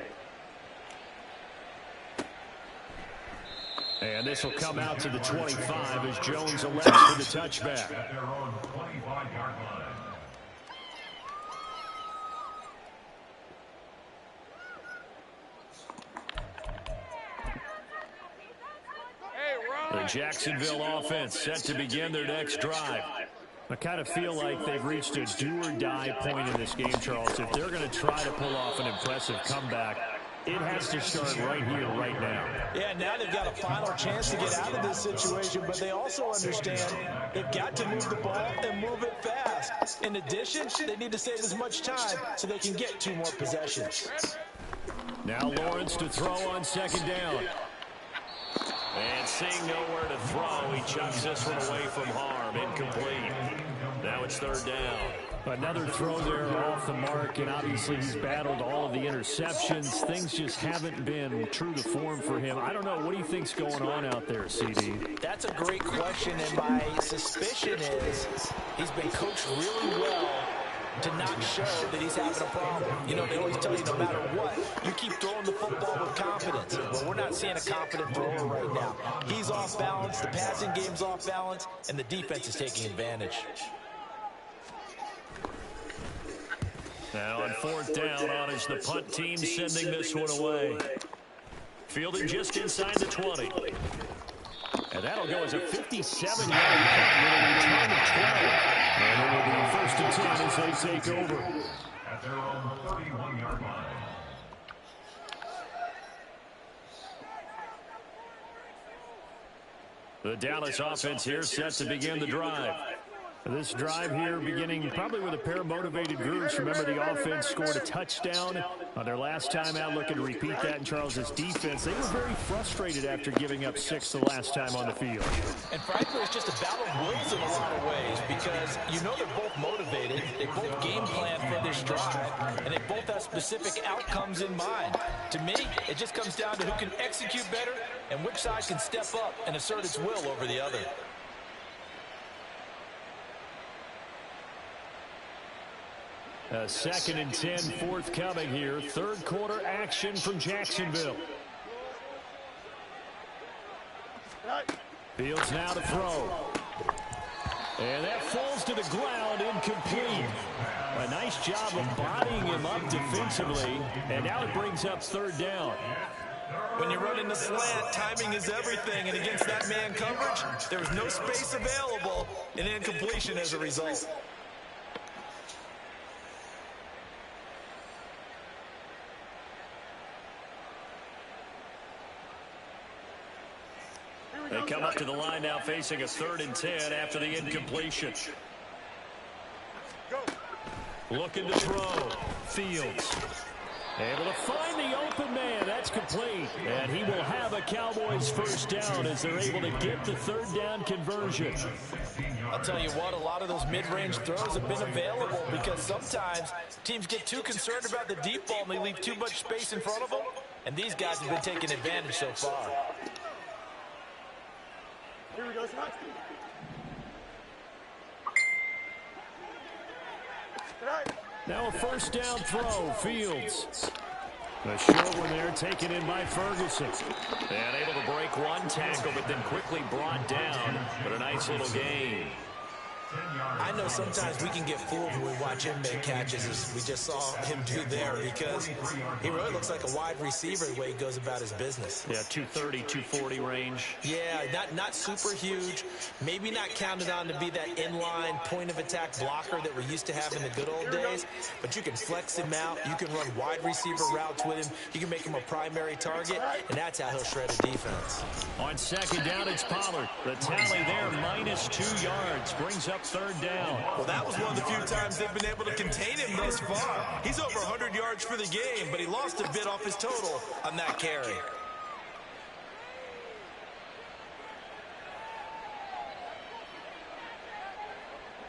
Speaker 1: And this will come out to the 25 as Jones elects for the touchback.
Speaker 6: At their own 25-yard line.
Speaker 1: The Jacksonville offense set to begin their next drive. I kind of feel like they've reached a do-or-die point in this game, Charles. If they're going to try to pull off an impressive comeback, it has to start right here, right now.
Speaker 3: Yeah, now they've got a final chance to get out of this situation, but they also understand they've got to move the ball and move it fast. In addition, they need to save as much time so they can get 2 more possessions.
Speaker 1: Now Lawrence to throw on 2nd down. And seeing nowhere to throw, he chucks this one away from harm. Incomplete. Now it's 3rd down. Another throw there off the mark, and obviously he's battled all of the interceptions. Things just haven't been true to form for him. I don't know. What do you think's going on out there, CD?
Speaker 3: That's a great question, and my suspicion is he's been coached really well to not show that he's having a problem. You know, they always tell you no matter what, you keep throwing the football with confidence. Well, we're not seeing a confident thrower right now. He's off balance, the passing game's off balance, and the defense is taking advantage.
Speaker 1: Now on 4th down, on is the punt team sending this one away. Fielding just inside the 20. And that'll go as a 57-yard punt with a return of 12. And it will be 1st and 10 as they take over.
Speaker 6: At their own 31-yard line.
Speaker 1: The Dallas offense here set to begin the drive. This drive here beginning probably with a pair of motivated groups. Remember, the offense scored a touchdown on their last time out, looking to repeat that in Charles's defense. They were very frustrated after giving up 6 the last time on the field.
Speaker 3: And frankly, it's just a battle of wills in a lot of ways because you know they're both motivated. They both game plan for this drive, and they both have specific outcomes in mind. To me, it just comes down to who can execute better and which side can step up and assert its will over the other.
Speaker 1: A 2nd and 10 forthcoming here. 3rd quarter action from Jacksonville. Fields now to throw. And that falls to the ground, incomplete. A nice job of bodying him up defensively. And now it brings up third down.
Speaker 3: When you're running the slant, timing is everything. And against that man coverage, there was no space available, and incompletion as a result.
Speaker 1: They come up to the line now facing a 3rd and 10 after the incompletion. Looking to throw. Fields. Able to find the open man. That's complete. And he will have a Cowboys first down as they're able to get the 3rd down conversion.
Speaker 3: I'll tell you what, a lot of those mid-range throws have been available because sometimes teams get too concerned about the deep ball and they leave too much space in front of them. And these guys have been taking advantage so far.
Speaker 4: Here we go, Scott.
Speaker 1: Now a first down throw. Fields. A short one there taken in by Ferguson. And able to break one tackle, but then quickly brought down. But a nice little gain.
Speaker 5: I know sometimes we can get fooled when we watch him make catches, as we just saw him do there, because he really looks like a wide receiver the way he goes about his business.
Speaker 1: Yeah, 230, 240 range.
Speaker 5: Yeah, not super huge. Maybe not counted on to be that inline point-of-attack blocker that we're used to have in the good old days, but you can flex him out. You can run wide receiver routes with him. You can make him a primary target, and that's how he'll shred a defense.
Speaker 1: On second down, it's Pollard. The tally there, -2 yards, brings up third down.
Speaker 3: Well, that was one of the few times they've been able to contain him thus far. He's over 100 yards for the game, but he lost a bit off his total on that carry.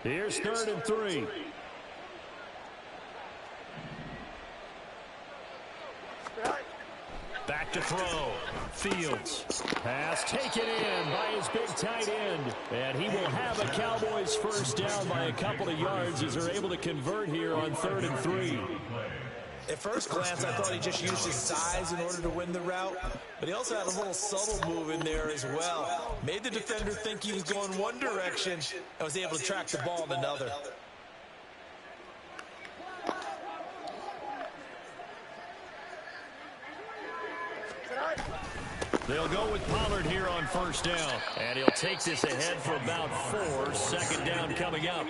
Speaker 1: Here's 3rd and 3. Back to throw. Fields. Pass taken in by his big tight end. And he will have a Cowboys first down by a couple of yards as they're able to convert here on 3rd and 3.
Speaker 5: At first glance, I thought he just used his size in order to win the route, but he also had a little subtle move in there as well. Made the defender think he was going one direction and was able to track the ball in another.
Speaker 1: They'll go with Pollard here on first down. And he'll take this ahead for about 4. Second down coming up.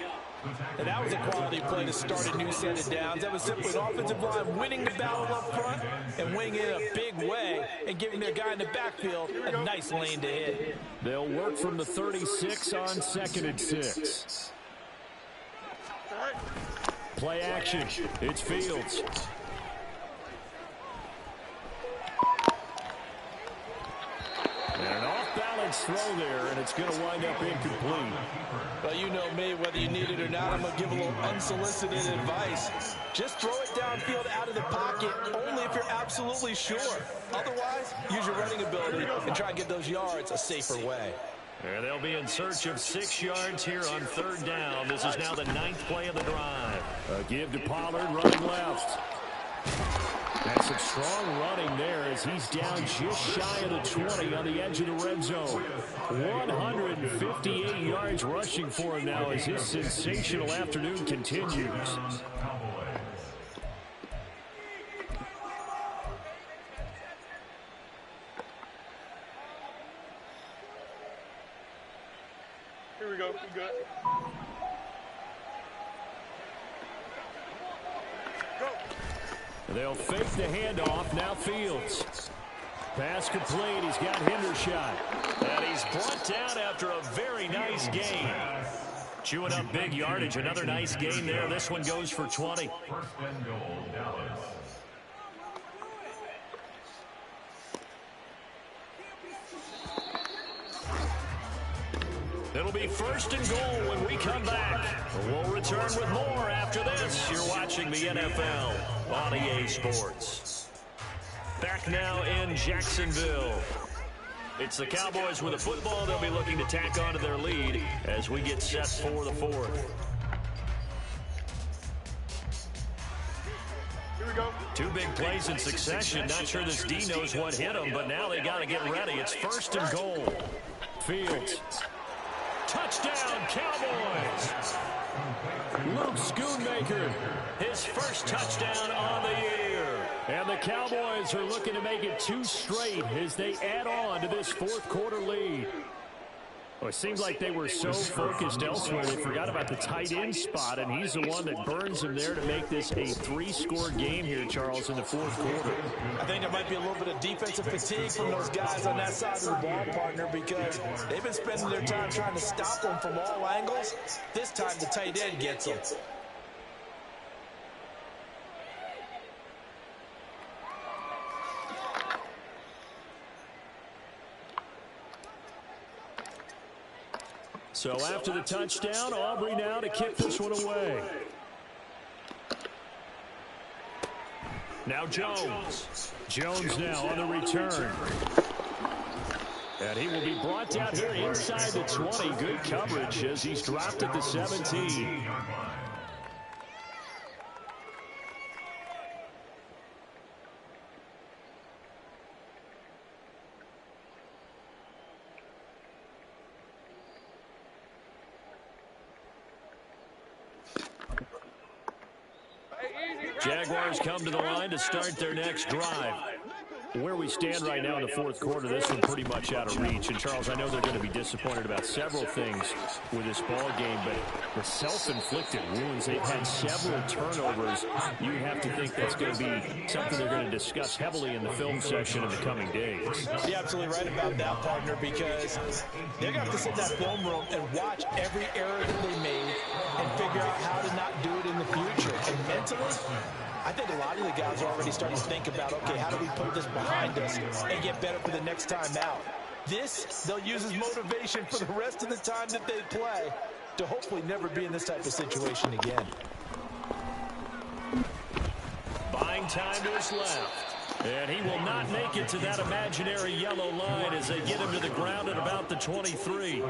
Speaker 3: And that was a quality play to start a new set of downs. That was simply an offensive line winning the battle up front and winning it in a big way and giving their guy in the backfield a nice lane to hit.
Speaker 1: They'll work from the 36 on 2nd and 6. Play action. It's Fields. And an off-balance throw there, and it's going to wind up incomplete.
Speaker 3: Well, you know me, whether you need it or not, I'm going to give a little unsolicited advice. Just throw it downfield out of the pocket, only if you're absolutely sure. Otherwise, use your running ability and try and get those yards a safer way.
Speaker 1: And they'll be in search of 6 yards here on 3rd down. This is now the 9th play of the drive. A give to Pollard, running left. And some strong running there as he's down just shy of the 20 on the edge of the red zone. 158 yards rushing for him now as his sensational afternoon continues.
Speaker 4: Here we go. We good.
Speaker 1: They'll fake the handoff. Now Fields. Pass complete. He's got Hendershot. And he's brought down after a very nice gain. Chewing up big yardage. Another nice gain there. This one goes for 20.
Speaker 6: First and goal, Dallas.
Speaker 1: It'll be 1st and goal when we come back. We'll return with more after this. You're watching the NFL on EA Sports. Back now in Jacksonville. It's the Cowboys with a football. They'll be looking to tack on to their lead as we get set for the 4th.
Speaker 4: Here we go.
Speaker 1: 2 big plays in succession. Not sure this D knows what hit him, but now they got to get ready. It's 1st and goal. Fields. Touchdown, Cowboys. Luke Schoonmaker, his first touchdown on the year. And the Cowboys are looking to make it 2 straight as they add on to this fourth quarter lead. Well, it seems like they were so focused elsewhere they forgot about the tight end spot, and he's the one that burns them there to make this a 3-score game here, Charles, in the fourth quarter.
Speaker 3: I think there might be a little bit of defensive fatigue from those guys on that side of the ball, partner, because they've been spending their time trying to stop them from all angles. This time the tight end gets them.
Speaker 1: So after the touchdown, Aubrey now to kick this one away. Now Jones. Jones now on the return. And he will be brought down here inside the 20. Good coverage as he's dropped at the 17. Jaguars come to the line to start their next drive. Where we stand right now in the fourth quarter, this one pretty much out of reach. And, Charles, I know they're going to be disappointed about several things with this ball game, but the self-inflicted wounds, they've had several turnovers. You have to think that's going to be something they're going to discuss heavily in the film session in the coming days.
Speaker 3: You're absolutely right about that, partner, because they're going to have to sit in that film room and watch every error that they made and figure out how to not do it in the future. And mentally, I think a lot of the guys are already starting to think about, okay, how do we put this behind us and get better for the next time out? This, they'll use as motivation for the rest of the time that they play to hopefully never be in this type of situation again.
Speaker 1: Buying time to his left. And he will not make it to that imaginary yellow line as they get him to the ground at about the 23.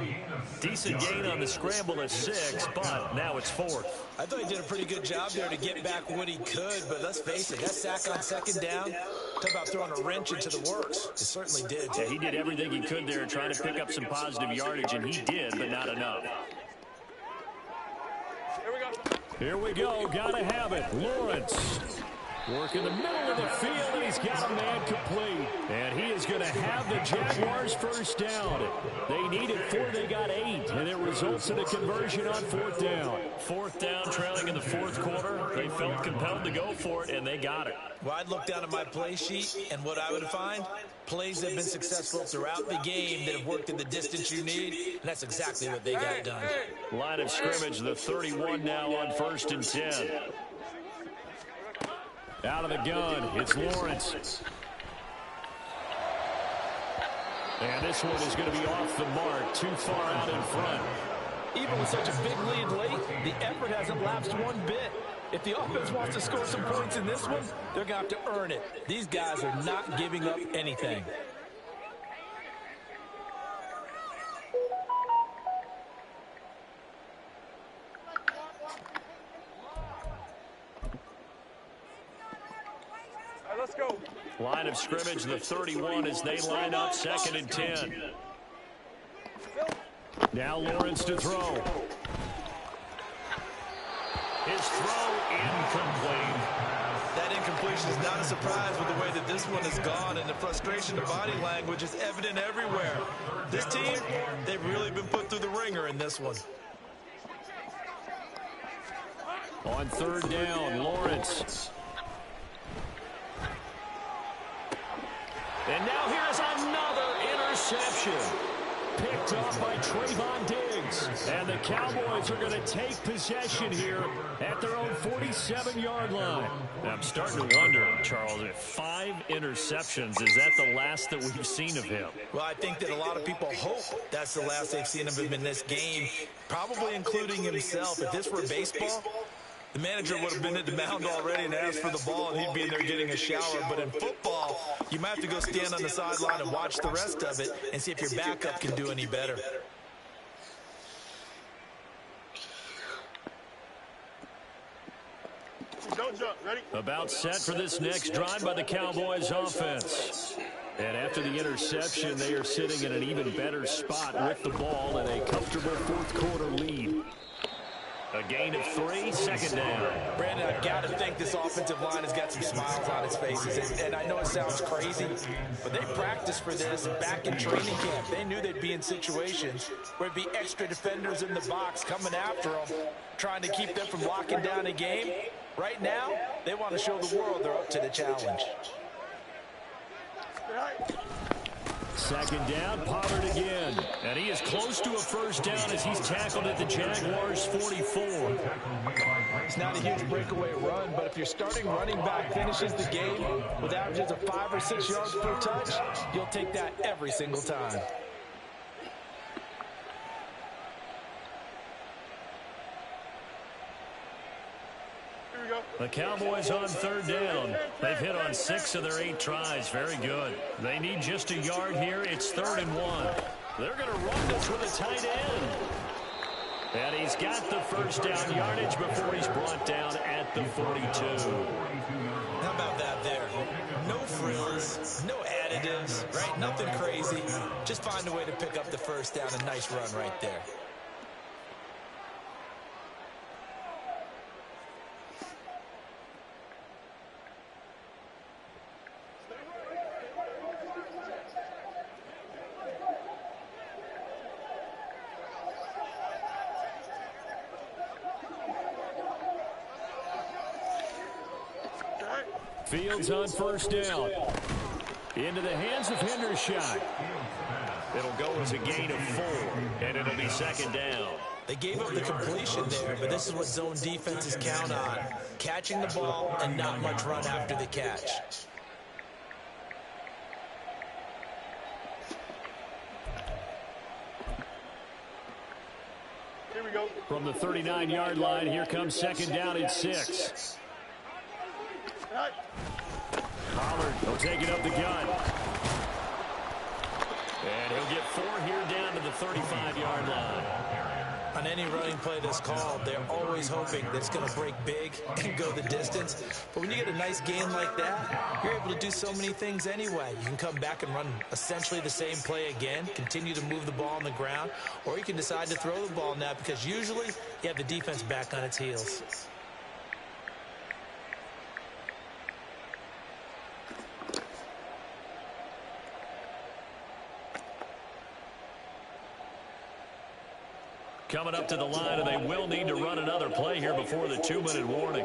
Speaker 1: Decent gain on the scramble at 6, but now it's 4th.
Speaker 3: I thought he did a pretty good job there to get back what he could, but let's face it, that sack on second down, talk about throwing a wrench into the works. It certainly did.
Speaker 1: Yeah, he did everything he could there trying to pick up some positive yardage, and he did, but not enough. Here we go. Gotta have it. Lawrence. Work in the middle of the field, and he's got a man complete. And he is going to have the Jaguars first down. They needed 4, they got 8, and it results in a conversion on 4th down.
Speaker 2: 4th down, trailing in the fourth quarter. They felt compelled to go for it, and they got it.
Speaker 3: Well, I'd look down at my play sheet, and what I would find, plays that have been successful throughout the game that have worked in the distance you need, and that's exactly what they got done.
Speaker 2: Line of scrimmage, the 31 now on 1st and 10.
Speaker 1: Out of the gun, it's Lawrence. And this one is going to be off the mark, too far out in front.
Speaker 3: Even with such a big lead late, the effort hasn't lapsed one bit. If the offense wants to score some points in this one, they're going to have to earn it. These guys are not giving up anything.
Speaker 4: Let's go.
Speaker 2: Line of scrimmage, the 31 as they line up 2nd and 10.
Speaker 1: Now Lawrence to throw.
Speaker 2: His throw incomplete.
Speaker 3: That incompletion is not a surprise with the way that this one has gone, and the frustration, the body language is evident everywhere. This team, they've really been put through the ringer in this one.
Speaker 1: On 3rd down, Lawrence.
Speaker 2: And now here's another interception.
Speaker 1: Picked off by Trayvon Diggs. And the Cowboys are going to take possession here at their own 47-yard line.
Speaker 2: I'm starting to wonder, Charles, if 5 interceptions, is that the last that we've seen of him?
Speaker 3: Well, I think that a lot of people hope that's the last they've seen of him in this game, probably including himself. If this were baseball, the manager would have been at the mound already and asked for the ball, and he'd be in there getting a shower. But in football, you might have to go stand on the sideline and watch the rest of it and see if your backup can do any better.
Speaker 4: Don't jump.
Speaker 1: About set for this next drive by the Cowboys offense. And after the interception, they are sitting in an even better spot with the ball and a comfortable fourth quarter lead. A gain of 3, second down.
Speaker 3: Brandon, I've got to think this offensive line has got some smiles on its faces. And I know it sounds crazy, but they practiced for this back in training camp. They knew they'd be in situations where there'd be extra defenders in the box coming after them, trying to keep them from locking down a game. Right now, they want to show the world they're up to the challenge.
Speaker 1: Second down, Pollard again. And he is close to a first down as he's tackled at the Jaguars' 44.
Speaker 3: It's not a huge breakaway run, but if your starting running back finishes the game with averages of 5 or 6 yards per touch, you'll take that every single time.
Speaker 1: The Cowboys on third down. They've hit on 6 of their 8 tries. Very good. They need just a yard here. It's 3rd and 1. They're going to run this with a tight end. And he's got the first down yardage before he's brought down at the 42.
Speaker 5: How about that there? No frills, no additives, right? Nothing crazy. Just find a way to pick up the first down. A nice run right there.
Speaker 1: Fields on first down. Into the hands of Hendershot. It'll go as a gain of 4, and it'll be second down.
Speaker 5: They gave up the completion there, but this is what zone defenses count on. Catching the ball and not much run after the catch.
Speaker 4: Here we go.
Speaker 1: From the 39-yard line, here comes second down at 6. Pollard will take it up the gut. And he'll get 4 here down to the 35-yard line.
Speaker 5: On any running play that's called, they're always hoping that it's going to break big and go the distance. But when you get a nice gain like that, you're able to do so many things anyway. You can come back and run essentially the same play again, continue to move the ball on the ground, or you can decide to throw the ball now because usually you have the defense back on its heels.
Speaker 1: Coming up to the line, and they will need to run another play here before the 2-minute warning.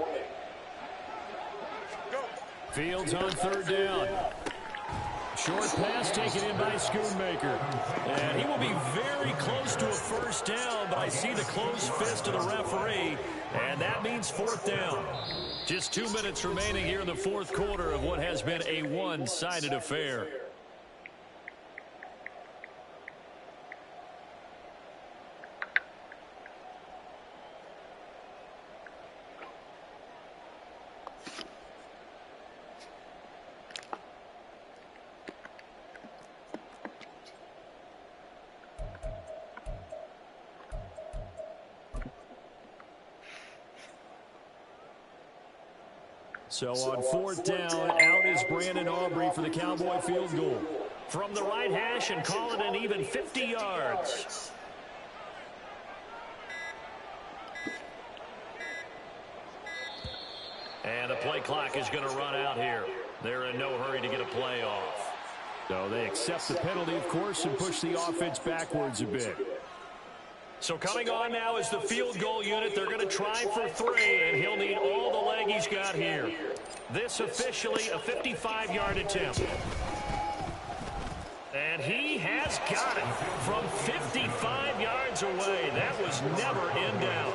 Speaker 1: Fields on third down. Short pass taken in by Schoonmaker. And he will be very close to a first down, but I see the closed fist of the referee, and that means 4th down. Just 2 minutes remaining here in the fourth quarter of what has been a one-sided affair. So on 4th down, out is Brandon Aubrey for the Cowboy field goal.
Speaker 2: From the right hash and call it an even 50 yards. And the play clock is going to run out here. They're in no hurry to get a play off.
Speaker 1: So they accept the penalty, of course, and push the offense backwards a bit.
Speaker 2: So coming on now is the field goal unit. They're going to try for 3, and he'll need all the leg he's got here. This officially a 55-yard attempt. And he has got it from 55 yards away. That was never in doubt.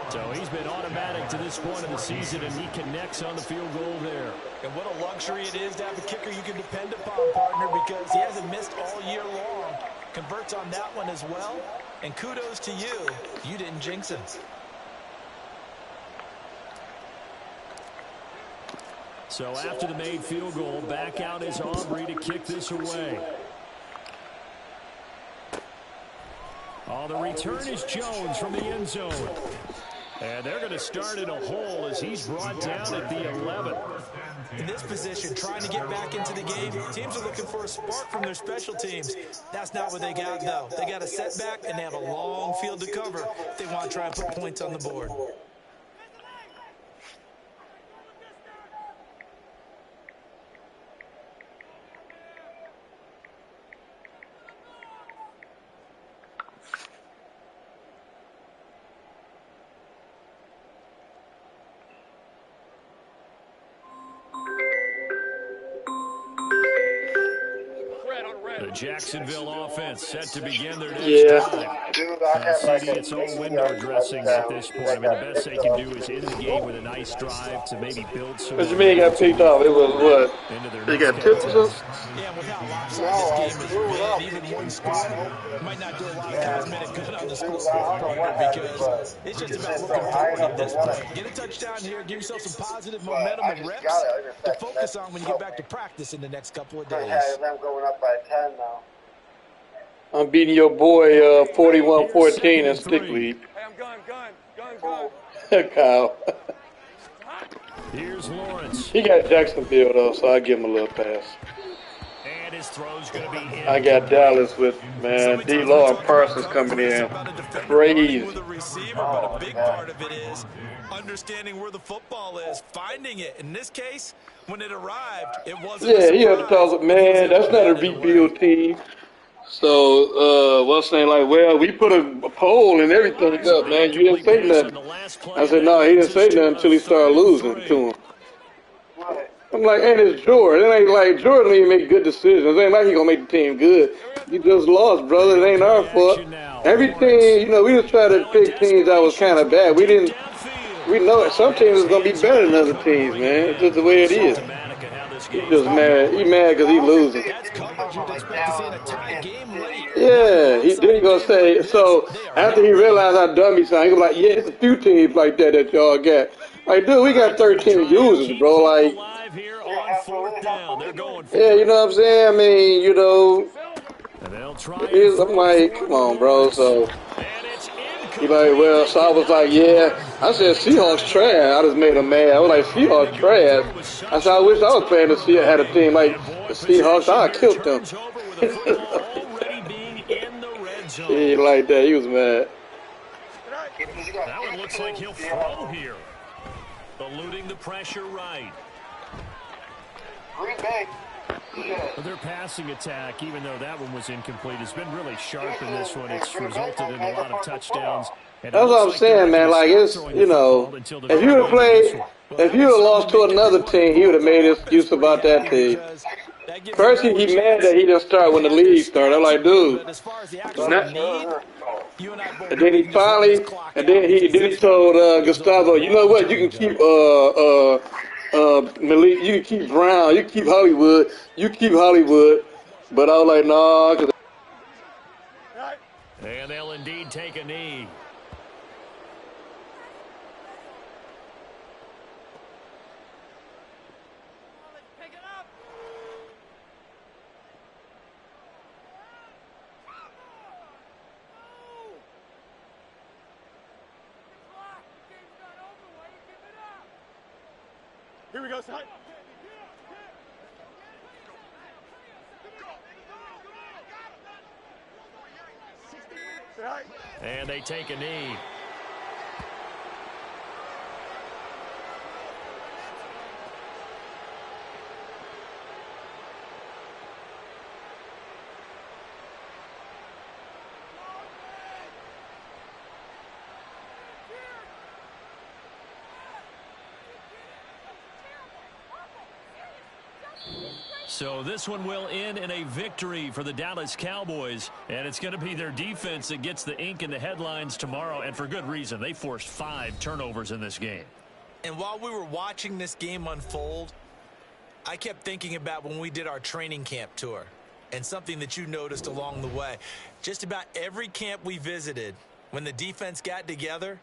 Speaker 1: So he's been automatic to this point of the season, and he connects on the field goal there.
Speaker 3: And what a luxury it is to have a kicker you can depend upon, partner, because he hasn't missed all year long. Converts on that one as well. And kudos to you. You didn't jinx him.
Speaker 1: So after the made field goal, back out is Aubrey to kick this away. Oh, the return is Jones from the end zone. And they're going to start in a hole as he's brought down at the 11.
Speaker 3: In this position, trying to get back into the game, teams are looking for a spark from their special teams. That's not what they got, though. They got a setback, and they have a long field to cover if they want to try and put points on the board.
Speaker 1: The Jacksonville offense set to begin their next drive. CD, it's all window dressing at this point. I mean, the best they can do is end the game with a nice drive to maybe build some.
Speaker 7: What you mean got picked off? It was what? They got tips or something?
Speaker 3: Yeah, with how lopsided this game has been, even one score might not do a lot of cosmetic good on the scoreboard because it's just about looking forward at this point. Get a touchdown here, give yourself some positive momentum and reps to focus on when you get back to practice in the next couple of days.
Speaker 8: I'm going up by 10 now.
Speaker 7: I'm beating your boy 41-14 in stick league.
Speaker 4: Hey, I'm gun.
Speaker 7: Kyle.
Speaker 1: Here's Lawrence.
Speaker 7: He got Jacksonville, though, so I'll give him a little pass.
Speaker 1: And his throw's going to be in.
Speaker 7: I got Dallas with, man, D-Law and Parsons coming in. Crazy.
Speaker 3: With a receiver, but a big part of it is understanding where the football is, finding it. In this case, when it arrived, it wasn't
Speaker 7: Yeah, he had to talk, man, that's not a rebuild team. So, what's saying, like, well, we put a poll and everything up, man. You didn't say nothing. I said, no, he didn't say nothing until he started losing to him. I'm like, and it's Jordan. It ain't like Jordan don't even make good decisions. It ain't like he gonna make the team good. You just lost, brother. It ain't our fault. Everything, you know, we just try to pick teams that was kind of bad. We know it. Some teams is gonna be better than other teams, man. It's just the way it is. He's just mad. He mad because he losing. Yeah, then he gonna say, so after he realized how dumb he sounded, he gonna be like, yeah, it's a few teams like that y'all got. Like, dude, we got 13 users, bro. Like, yeah, you know what I'm saying? I mean, you know, I'm like, come on, bro. So he like, well, so I was like, yeah. I said, Seahawks trash. I just made him mad. I was like, Seahawks trash. I said, I wish I was playing to see had a team like the Seahawks. I'd killed them. He like that. He was mad.
Speaker 1: That one looks like he'll throw here. Eluding the pressure right.
Speaker 8: Green Bay.
Speaker 1: Their passing attack, even though that one was incomplete, has been really sharp in this one. It's resulted in a lot of touchdowns.
Speaker 7: That's what I'm saying, man. Like, it's, you know, if you would have played, if you would have lost to another team, he would have made an excuse about that team. First, he mad that he didn't start when the league started. I'm like, dude. And then he finally, and then he told Gustavo, you know what, you can keep Malik, you can keep Brown, you can keep Hollywood, but I was like, nah.
Speaker 1: And they'll indeed take a knee.
Speaker 4: Here we go, son.
Speaker 1: And they take a knee. So this one will end in a victory for the Dallas Cowboys, and it's going to be their defense that gets the ink in the headlines tomorrow, and for good reason. They forced 5 turnovers in this game.
Speaker 3: And while we were watching this game unfold, I kept thinking about when we did our training camp tour and something that you noticed along the way. Just about every camp we visited, when the defense got together,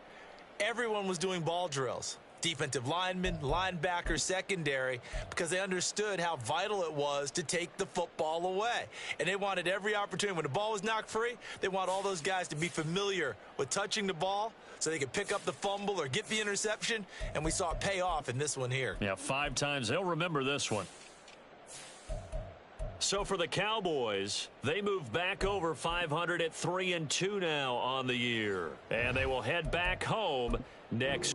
Speaker 3: everyone was doing ball drills. defensive linemen, linebackers, secondary, because they understood how vital it was to take the football away. And they wanted every opportunity. When the ball was knocked free, they want all those guys to be familiar with touching the ball so they could pick up the fumble or get the interception, and we saw it pay off in this one here.
Speaker 1: Yeah, 5 times. They'll remember this one. So for the Cowboys, they move back over 500 at 3-2 now on the year. And they will head back home next.